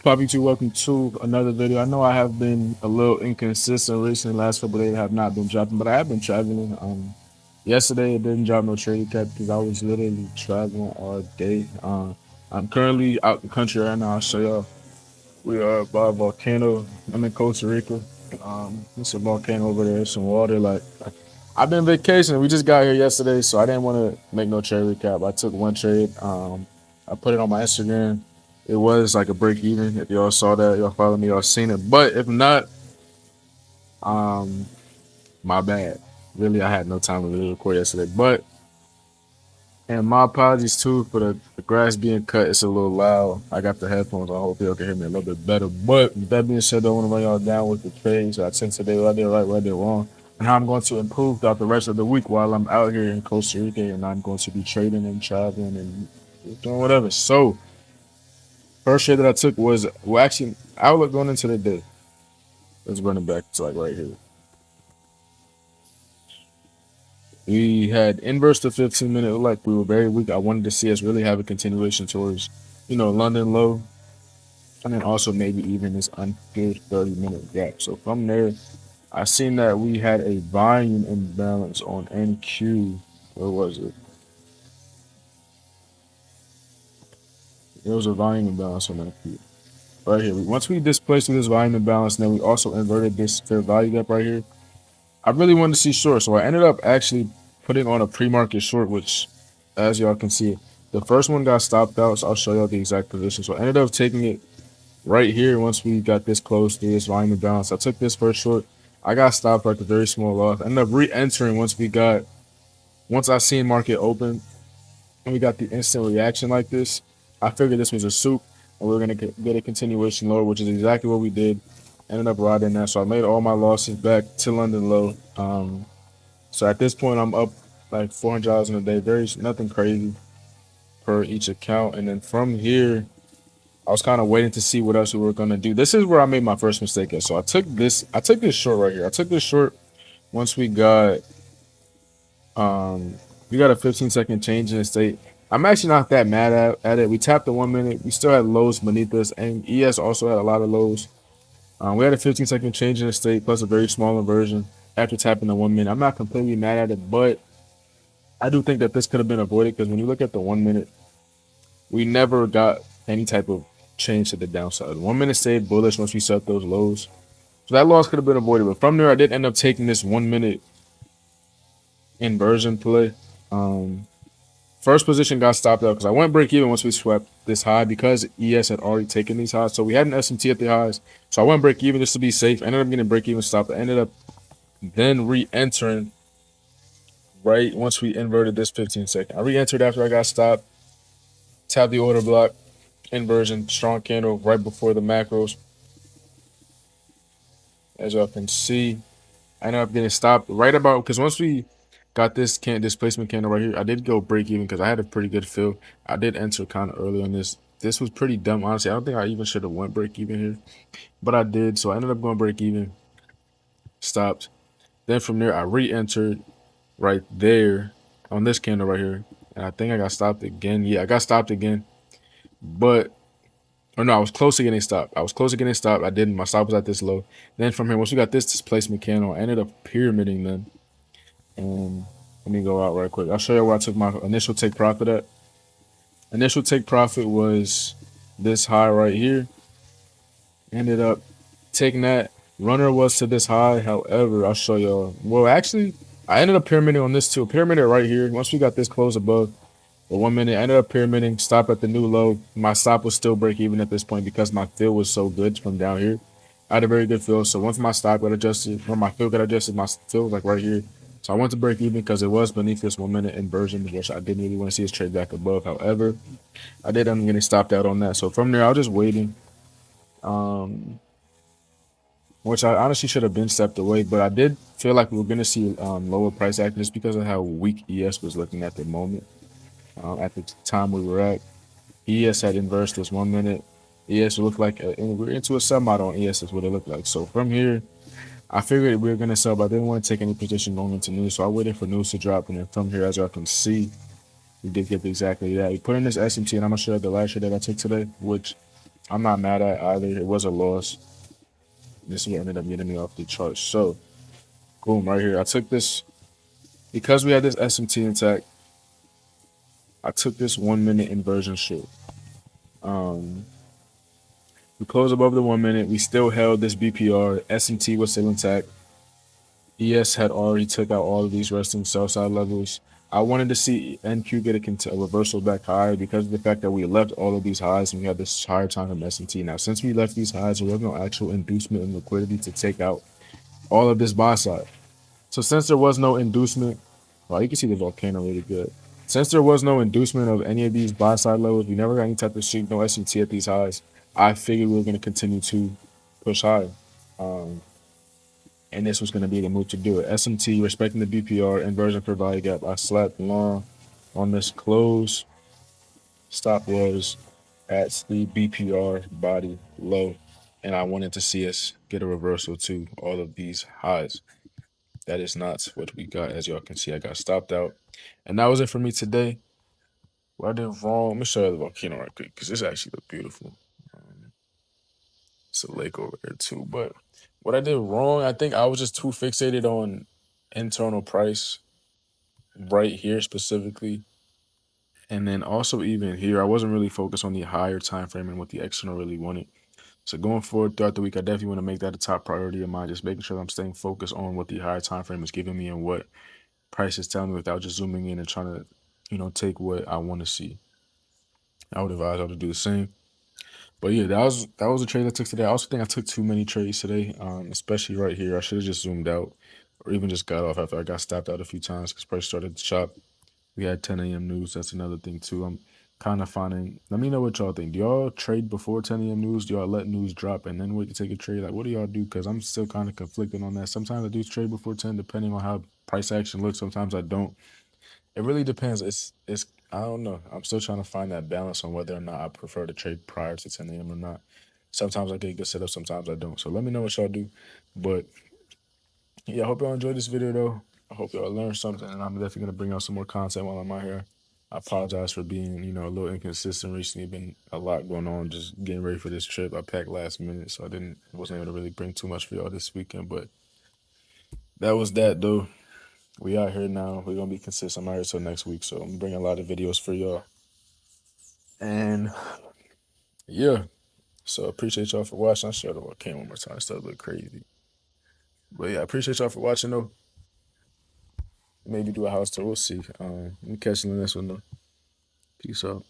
Poppy 2, welcome to another video. I know I have been a little inconsistent recently. Last couple of days I have not been dropping, but I have been traveling. Yesterday I didn't drop no trading cap because I was literally traveling all day. I'm currently out the country right now. I'll show y'all. We are by a volcano. I'm in Costa Rica. It's a volcano over there. Some water. Like I've been vacationing. We just got here yesterday, so I didn't want to make no trade recap. I took one trade. I put it on my Instagram. It was like a break even. If y'all saw that, y'all follow me, y'all seen it. But if not, um, my bad. Really, I had no time to really record yesterday. But and my apologies too for the grass being cut. It's a little loud. I got the headphones. I hope y'all can hear me a little bit better. But with that being said, I don't want to run y'all down with the trades. I think today what I did right, what I did wrong, and how I'm going to improve throughout the rest of the week while I'm out here in Costa Rica and I'm going to be trading and traveling and doing whatever. So first trade that I took was actually outlook going into the day. Let's run it back to like right here. We had inverse to 15 minute. Like we were very weak. I wanted to see us really have a continuation towards, London low, and then also maybe even this unfair 30 minute gap. So from there, I seen that we had a volume imbalance on NQ. Where was it? There was a volume imbalance on NQ. Right here. Once we displaced this volume imbalance, then we also inverted this fair value gap right here. I really wanted to see short, so I ended up actually putting on a pre-market short, which, as y'all can see, the first one got stopped out. So I'll show y'all the exact position. So I ended up taking it right here once we got this close to this volume imbalance. I took this first short. I got stopped at a very small loss. I ended up re-entering once I seen market open and we got the instant reaction like this. I figured this was a soup and we were gonna get a continuation lower, which is exactly what we did. Ended up riding that, so I made all my losses back to London low. So at this point, I'm up like $400 in a day. There's nothing crazy per each account. And then from here, I was kind of waiting to see what else we were gonna do. This is where I made my first mistake at. So I took this. I took this short right here. I took this short once um we got a 15-second change in the state. I'm actually not that mad at it. We tapped the 1 minute. We still had lows beneath us, and ES also had a lot of lows. We had a 15-second change in the state plus a very small inversion after tapping the 1 minute. I'm not completely mad at it, but I do think that this could have been avoided because when you look at the 1 minute, we never got any type of change to the downside. 1 minute stayed bullish once we set those lows. So that loss could have been avoided. But from there, I did end up taking this 1 minute inversion play. Um, First position got stopped out because I went break even once we swept this high because ES had already taken these highs. So we had an SMT at the highs. So I went break even just to be safe. I ended up getting break even stopped. I ended up then re-entering right once we inverted this 15 second. I re-entered after I got stopped. Tapped the order block. Inversion. Strong candle right before the macros. As y'all can see, I ended up getting stopped right about because once we got this displacement candle right here, I did go break even because I had a pretty good feel. I did enter kind of early on this. This was pretty dumb, honestly. I don't think I even should have went break even here, but I did. So I ended up going break even, stopped. Then from there, I re-entered right there on this candle right here, and I think I got stopped again. Yeah, I got stopped again, but or no, I was close to getting stopped. I was close to getting stopped. I didn't. My stop was at this low. Then from here, once we got this displacement candle, I ended up pyramiding them. And let me go out right quick. I'll show you where I took my initial take profit at. Initial take profit was this high right here. Ended up taking that. Runner was to this high. However, I'll show y'all. Well, actually, I ended up pyramiding on this too. Pyramided right here. Once we got this close above the 1 minute, I ended up pyramiding. Stop at the new low. My stop was still break even at this point because my feel was so good from down here. I had a very good feel. So once my stop got adjusted, or my feel got adjusted, my feel was like right here. So I went to break even because it was beneath this 1 minute inversion, which I didn't really want to see us trade back above. However, I did end up getting stopped out on that. So from there, I was just waiting, um, which I honestly should have been stepped away. But I did feel like we were going to see lower price action just because of how weak ES was looking at the moment. At the time we were at, ES had inversed this 1 minute. ES looked like we're into a sell model on ES is what it looked like. So from here, I figured we were gonna sell, but I didn't want to take any position going into news, so I waited for news to drop, and then from here, as y'all can see, we did get exactly that. We put in this SMT, and I'm gonna show you the last trade that I took today, which I'm not mad at either. It was a loss. This year ended up getting me off the charts. So, boom, right here. I took this because we had this SMT intact. I took this 1 minute inversion short. Um, we closed above the 1 minute. We still held this BPR. SMT was still intact. ES had already took out all of these resting sell side levels. I wanted to see NQ get a reversal back higher because of the fact that we left all of these highs and we had this higher time from S&T. Now, since we left these highs, there was no actual inducement in liquidity to take out all of this buy side. So since there was no inducement, well, you can see the volcano really good. Since there was no inducement of any of these buy side levels, we never got any type of sheet, no S&T at these highs. I figured we were going to continue to push higher. Um, and this was going to be the move to do it. SMT, respecting the BPR, inversion for value gap. I slapped long on this close. Stop was at the BPR body low. And I wanted to see us get a reversal to all of these highs. That is not what we got. As y'all can see, I got stopped out. And that was it for me today. What I did wrong, let me show you the volcano right quick because this actually look beautiful. It's a lake over there too. But what I did wrong, I think I was just too fixated on internal price right here specifically. And then also even here, I wasn't really focused on the higher time frame and what the external really wanted. So going forward throughout the week, I definitely want to make that a top priority of mine, just making sure that I'm staying focused on what the higher time frame is giving me and what price is telling me without just zooming in and trying to, take what I want to see. I would advise y'all to do the same. But yeah, that was a trade I took today. I also think I took too many trades today, especially right here. I should have just zoomed out or even just got off after I got stopped out a few times because price started to chop. We had 10 a.m. news. That's another thing too. I'm kind of finding. Let me know what y'all think. Do y'all trade before 10 a.m. news? Do y'all let news drop and then wait to take a trade? Like, what do y'all do? Because I'm still kind of conflicted on that. Sometimes I do trade before 10, depending on how price action looks. Sometimes I don't. It really depends. It's I don't know. I'm still trying to find that balance on whether or not I prefer to trade prior to 10 a.m. or not. Sometimes I get a good setup, sometimes I don't. So let me know what y'all do. But yeah, I hope y'all enjoyed this video though. I hope y'all learned something, and I'm definitely gonna bring out some more content while I'm out here. I apologize for being, a little inconsistent recently. Been a lot going on, just getting ready for this trip. I packed last minute, so wasn't able to really bring too much for y'all this weekend. But that was that though. We out here now. We're gonna be consistent. I'm out here till next week, so I'm bringing a lot of videos for y'all. And yeah, so appreciate y'all for watching. I showed up. I came one more time. It's still a bit crazy, but yeah, I appreciate y'all for watching though. Maybe do a house tour. We'll see. We catch you in the next one though. Peace out.